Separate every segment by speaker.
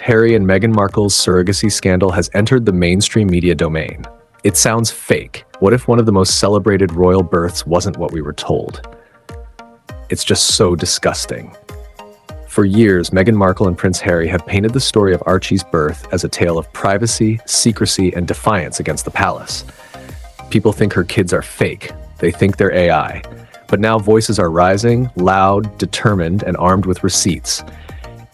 Speaker 1: Harry and Meghan Markle's surrogacy scandal has entered the mainstream media domain. It sounds fake. What if one of the most celebrated royal births wasn't what we were told? It's just so disgusting. For years, Meghan Markle and Prince Harry have painted the story of Archie's birth as a tale of privacy, secrecy, and defiance against the palace. People think her kids are fake. They think they're AI. But now voices are rising, loud, determined, and armed with receipts.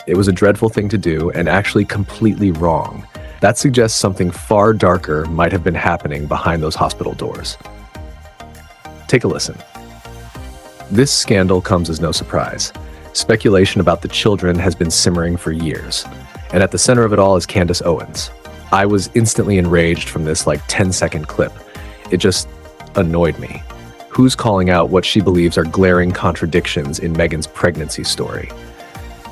Speaker 1: It was a dreadful thing to do, and actually completely wrong. That suggests something far darker might have been happening behind those hospital doors. Take a listen. This scandal comes as no surprise. Speculation about the children has been simmering for years. And at the center of it all is Candace Owens. I was instantly enraged from this 10-second clip. It just annoyed me. Who's calling out what she believes are glaring contradictions in Meghan's pregnancy story?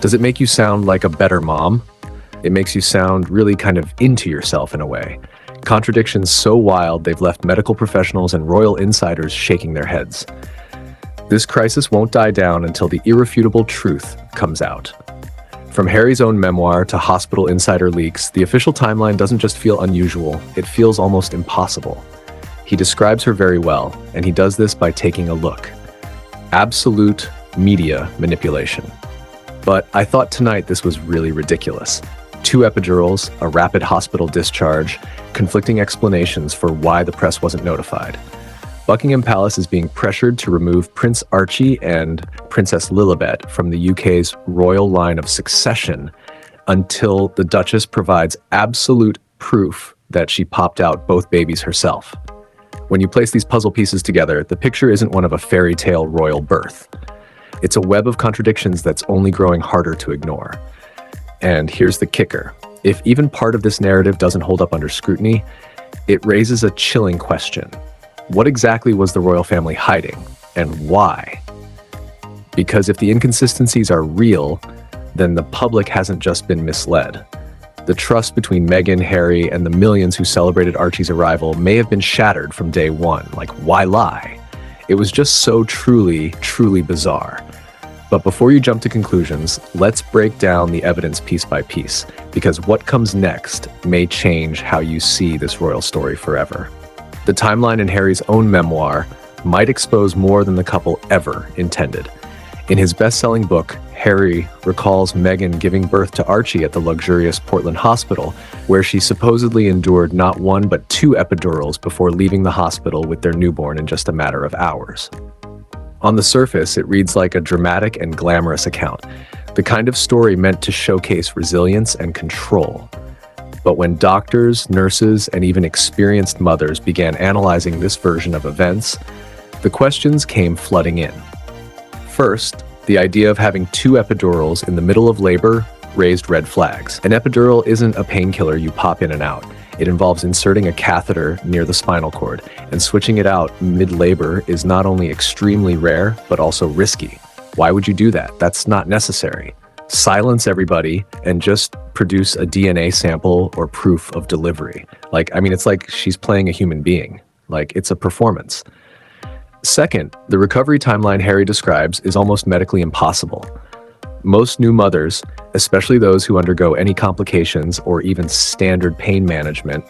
Speaker 1: Does it make you sound like a better mom? It makes you sound really kind of into yourself in a way. Contradictions so wild they've left medical professionals and royal insiders shaking their heads. This crisis won't die down until the irrefutable truth comes out. From Harry's own memoir to hospital insider leaks, the official timeline doesn't just feel unusual, it feels almost impossible. He describes her very well, and he does this by taking a look. Absolute media manipulation. But I thought tonight this was really ridiculous. 2 epidurals, a rapid hospital discharge, conflicting explanations for why the press wasn't notified. Buckingham Palace is being pressured to remove Prince Archie and Princess Lilibet from the UK's royal line of succession until the Duchess provides absolute proof that she popped out both babies herself. When you place these puzzle pieces together, the picture isn't one of a fairy tale royal birth. It's a web of contradictions that's only growing harder to ignore. And here's the kicker. If even part of this narrative doesn't hold up under scrutiny, it raises a chilling question. What exactly was the royal family hiding, and why? Because if the inconsistencies are real, then the public hasn't just been misled. The trust between Meghan, Harry, and the millions who celebrated Archie's arrival may have been shattered from day one. Why lie? It was just so truly, truly bizarre. But before you jump to conclusions, let's break down the evidence piece by piece, because what comes next may change how you see this royal story forever. The timeline in Harry's own memoir might expose more than the couple ever intended. In his best-selling book, Harry recalls Meghan giving birth to Archie at the luxurious Portland hospital, where she supposedly endured not 1 but 2 epidurals before leaving the hospital with their newborn in just a matter of hours. On the surface, it reads like a dramatic and glamorous account, the kind of story meant to showcase resilience and control. But when doctors, nurses, and even experienced mothers began analyzing this version of events, the questions came flooding in. First, the idea of having 2 epidurals in the middle of labor raised red flags. An epidural isn't a painkiller you pop in and out. It involves inserting a catheter near the spinal cord, and switching it out mid-labor is not only extremely rare, but also risky. Why would you do that? That's not necessary. Silence everybody and just produce a DNA sample or proof of delivery. It's like she's playing a human being. It's a performance. Second, the recovery timeline Harry describes is almost medically impossible. Most new mothers, especially those who undergo any complications or even standard pain management,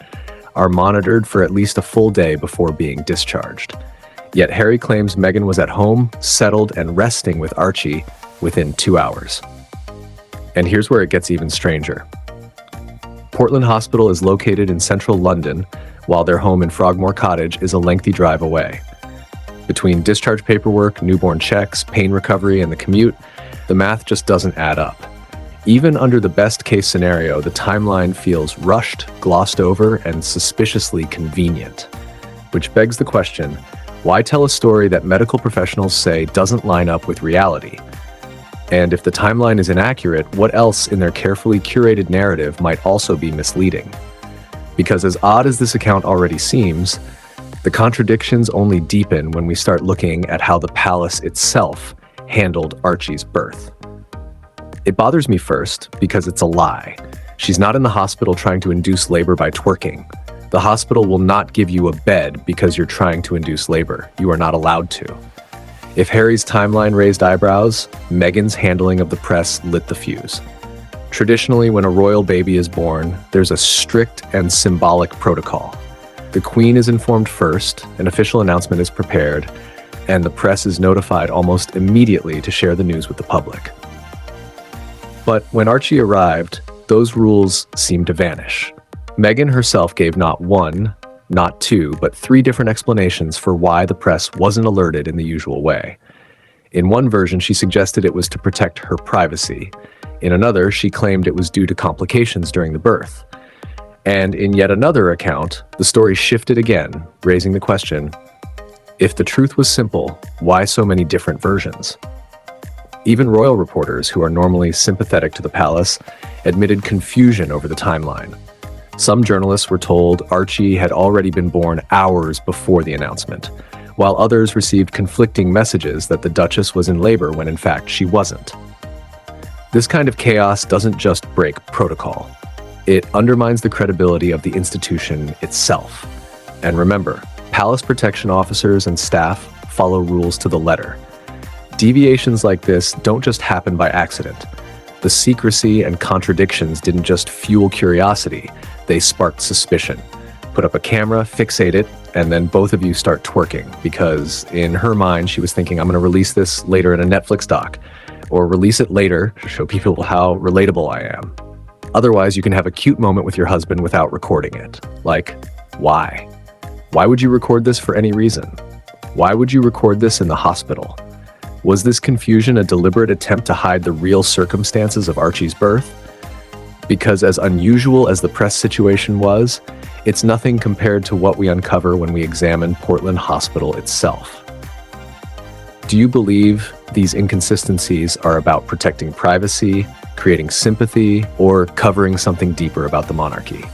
Speaker 1: are monitored for at least a full day before being discharged. Yet Harry claims Meghan was at home, settled, and resting with Archie within 2 hours. And here's where it gets even stranger. Portland Hospital is located in central London, while their home in Frogmore Cottage is a lengthy drive away. Between discharge paperwork, newborn checks, pain recovery, and the commute, the math just doesn't add up. Even under the best-case scenario, the timeline feels rushed, glossed over, and suspiciously convenient. Which begs the question, why tell a story that medical professionals say doesn't line up with reality? And if the timeline is inaccurate, what else in their carefully curated narrative might also be misleading? Because as odd as this account already seems, the contradictions only deepen when we start looking at how the palace itself handled Archie's birth. It bothers me first because it's a lie. She's not in the hospital trying to induce labor by twerking. The hospital will not give you a bed because you're trying to induce labor. You are not allowed to. If Harry's timeline raised eyebrows, Meghan's handling of the press lit the fuse. Traditionally, when a royal baby is born, there's a strict and symbolic protocol. The Queen is informed first, an official announcement is prepared, and the press is notified almost immediately to share the news with the public. But when Archie arrived, those rules seemed to vanish. Meghan herself gave not one, not two, but three different explanations for why the press wasn't alerted in the usual way. In one version, she suggested it was to protect her privacy. In another, she claimed it was due to complications during the birth. And in yet another account, the story shifted again, raising the question, if the truth was simple, why so many different versions? Even royal reporters, who are normally sympathetic to the palace, admitted confusion over the timeline. Some journalists were told Archie had already been born hours before the announcement, while others received conflicting messages that the Duchess was in labor when in fact she wasn't. This kind of chaos doesn't just break protocol. It undermines the credibility of the institution itself. And remember, palace protection officers and staff follow rules to the letter. Deviations like this don't just happen by accident. The secrecy and contradictions didn't just fuel curiosity, they sparked suspicion. Put up a camera, fixate it, and then both of you start twerking, because in her mind, she was thinking, I'm going to release this later in a Netflix doc, or release it later to show people how relatable I am. Otherwise, you can have a cute moment with your husband without recording it. Like, why? Why would you record this for any reason? Why would you record this in the hospital? Was this confusion a deliberate attempt to hide the real circumstances of Archie's birth? Because as unusual as the press situation was, it's nothing compared to what we uncover when we examine Portland Hospital itself. Do you believe these inconsistencies are about protecting privacy, creating sympathy, or covering something deeper about the monarchy?